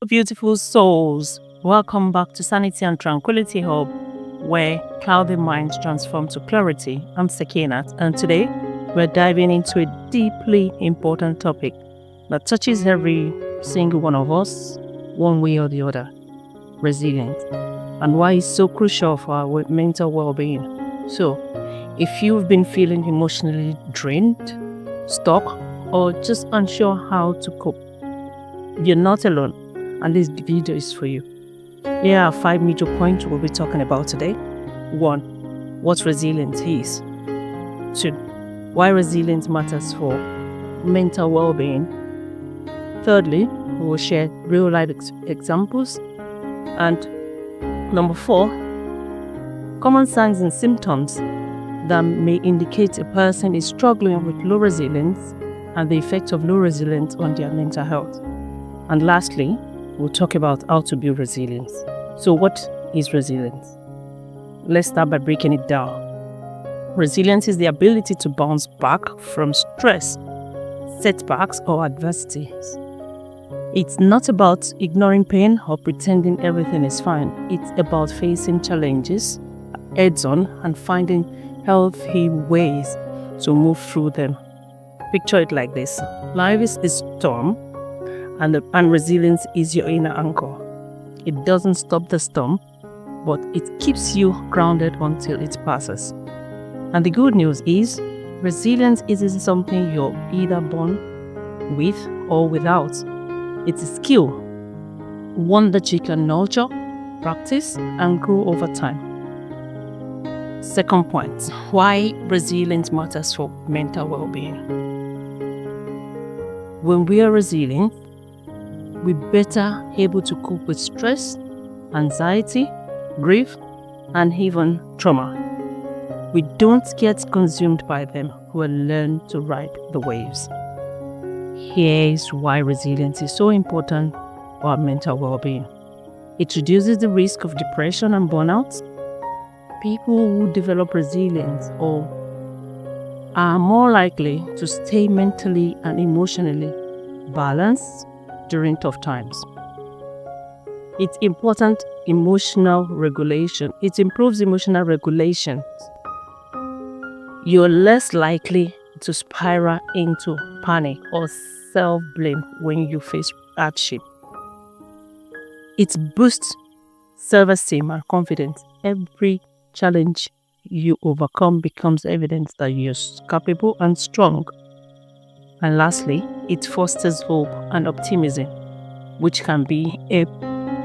Beautiful souls, welcome back to Sanity and Tranquility Hub, where cloudy minds transform to clarity. I'm Sakinat, and today we're diving into a deeply important topic that touches every single one of us, one way or the other: resilience, and why it's so crucial for our mental well-being. So, if you've been feeling emotionally drained, stuck, or just unsure how to cope, you're not alone, and this video is for you. Here are 5 major points we'll be talking about today. 1. What resilience is. 2. Why resilience matters for mental well-being. Thirdly, we will share real-life examples. And number 4, common signs and symptoms that may indicate a person is struggling with low resilience and the effect of low resilience on their mental health. And lastly, we'll talk about how to build resilience. So what is resilience? Let's start by breaking it down. Resilience is the ability to bounce back from stress, setbacks, or adversities. It's not about ignoring pain or pretending everything is fine. It's about facing challenges heads-on and finding healthy ways to move through them. Picture it like this. Life is a storm, and resilience is your inner anchor. It doesn't stop the storm, but it keeps you grounded until it passes. And the good news is, resilience isn't something you're either born with or without. It's a skill, one that you can nurture, practice, and grow over time. Second point, why resilience matters for mental well-being. When we are resilient, we're better able to cope with stress, anxiety, grief, and even trauma. We don't get consumed by them. We learn to ride the waves. Here's why resilience is so important for our mental well-being. It reduces the risk of depression and burnout. People who develop resilience are more likely to stay mentally and emotionally balanced during tough times. It's important emotional regulation. It improves emotional regulation. You're less likely to spiral into panic or self-blame when you face hardship. It boosts self-esteem and confidence. Every challenge you overcome becomes evidence that you're capable and strong. And lastly, it fosters hope and optimism, which can be a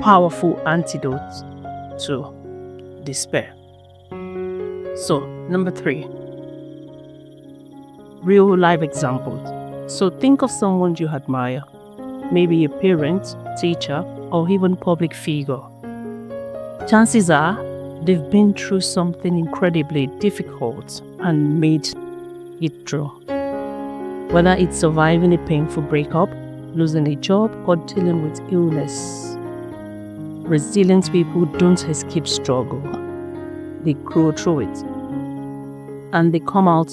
powerful antidote to despair. So, number 3, real life examples. So think of someone you admire, maybe a parent, teacher, or even public figure. Chances are they've been through something incredibly difficult and made it through. Whether it's surviving a painful breakup, losing a job, or dealing with illness. Resilient people don't escape struggle. They grow through it. And they come out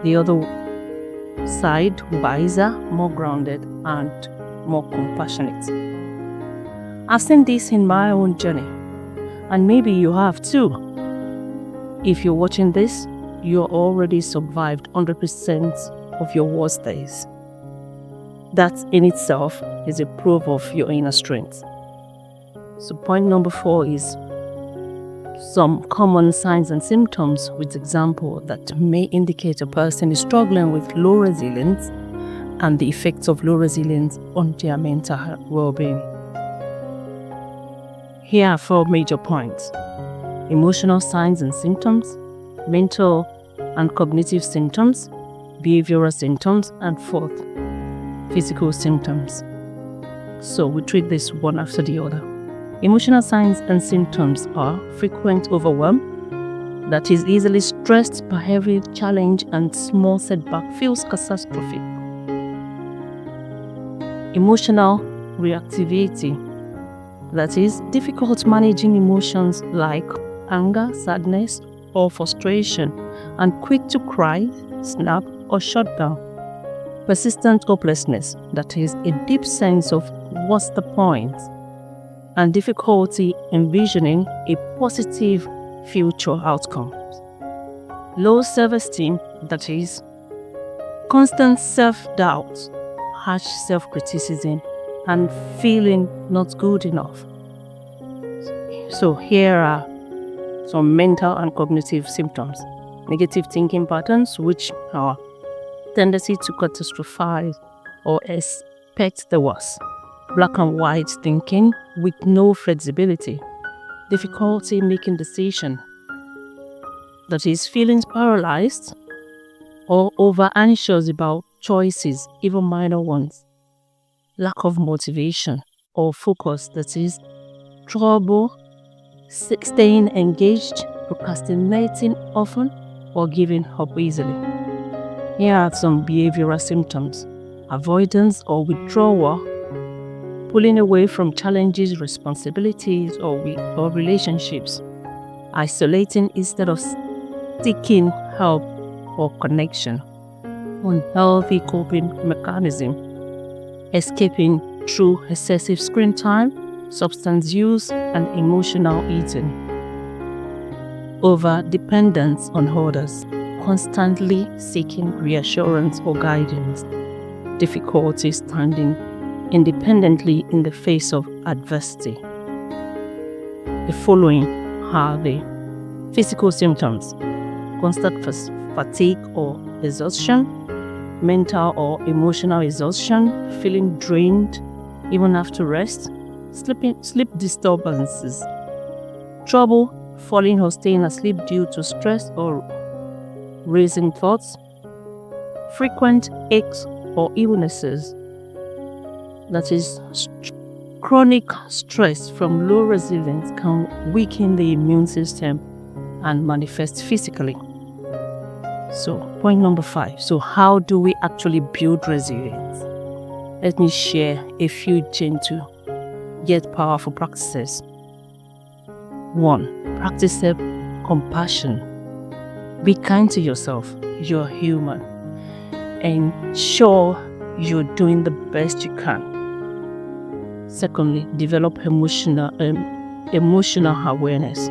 the other side wiser, more grounded, and more compassionate. I've seen this in my own journey, and maybe you have too. If you're watching this, you're already survived 100% of your worst days. That in itself is a proof of your inner strength. So point number 4 is some common signs and symptoms with example that may indicate a person is struggling with low resilience and the effects of low resilience on their mental well-being. Here are 4 major points: emotional signs and symptoms, mental and cognitive symptoms, behavioral symptoms, and 4th, physical symptoms. So we treat this one after the other. Emotional signs and symptoms are frequent overwhelm, that is easily stressed by every challenge and small setback feels catastrophic. Emotional reactivity, that is difficult managing emotions like anger, sadness, or frustration, and quick to cry, snap, or shut down. Persistent hopelessness, that is a deep sense of what's the point, and difficulty envisioning a positive future outcome. Low self-esteem, that is, constant self-doubt, harsh self-criticism, and feeling not good enough. So here are some mental and cognitive symptoms. Negative thinking patterns, which are tendency to catastrophize or expect the worst. Black and white thinking with no flexibility. Difficulty making decisions, that is, feelings paralyzed or over anxious about choices, even minor ones. Lack of motivation or focus, that is, trouble staying engaged, procrastinating often, or giving up easily. Here are some behavioral symptoms: avoidance or withdrawal, pulling away from challenges, responsibilities, or relationships, isolating instead of seeking help or connection, unhealthy coping mechanism, escaping through excessive screen time, substance use, and emotional eating, over-dependence on others, constantly seeking reassurance or guidance, difficulty standing independently in the face of adversity. The following are the physical symptoms: constant fatigue or exhaustion, mental or emotional exhaustion, feeling drained even after rest, sleep disturbances, trouble falling or staying asleep due to stress or racing thoughts, frequent aches or illnesses, that is, chronic stress from low resilience can weaken the immune system and manifest physically. So, point number 5. So, how do we actually build resilience? Let me share a few gentle yet powerful practices. 1. Practice self-compassion. Be kind to yourself. You're human. Ensure you're doing the best you can. Secondly, develop emotional awareness.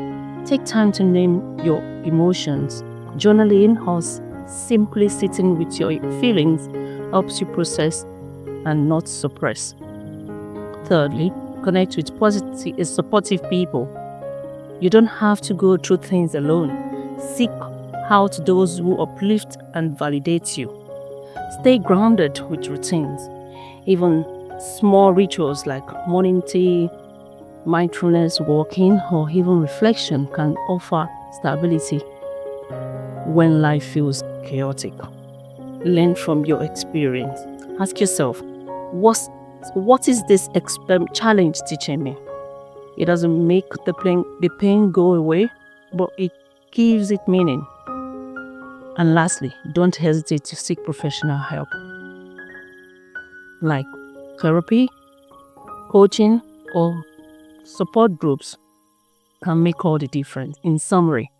Take time to name your emotions. Journaling or simply sitting with your feelings helps you process and not suppress. Thirdly, connect with supportive people. You don't have to go through things alone. Seek out those who uplift and validate you. Stay grounded with routines. Even small rituals like morning tea, mindfulness, walking, or even reflection can offer stability when life feels chaotic. Learn from your experience. Ask yourself, what is this challenge teaching me? It doesn't make the pain go away, but it gives it meaning. And lastly, don't hesitate to seek professional help, like therapy, coaching, or support groups can make all the difference. In summary,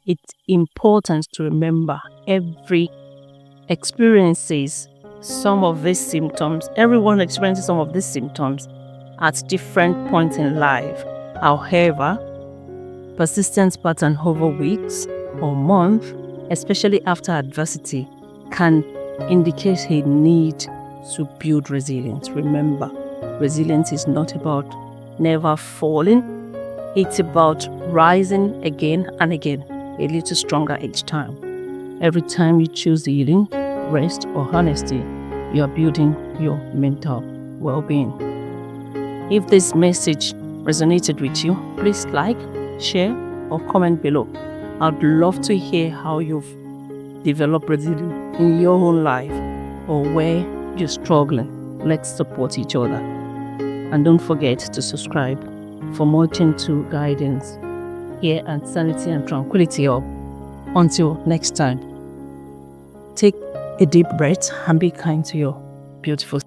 it's important to remember everyone experiences some of these symptoms at different points in life. However, persistent pattern over weeks or months, especially after adversity, can indicate a need to build resilience. Remember, resilience is not about never falling. It's about rising again and again, a little stronger each time. Every time you choose healing, rest, or honesty, you are building your mental well-being. If this message resonated with you, please like, share, or comment below. I'd love to hear how you've developed resilience in your own life or where you're struggling. Let's support each other. And don't forget to subscribe for more gentle guidance here at Sanity and Tranquility Hub. Until next time, take a deep breath and be kind to your beautiful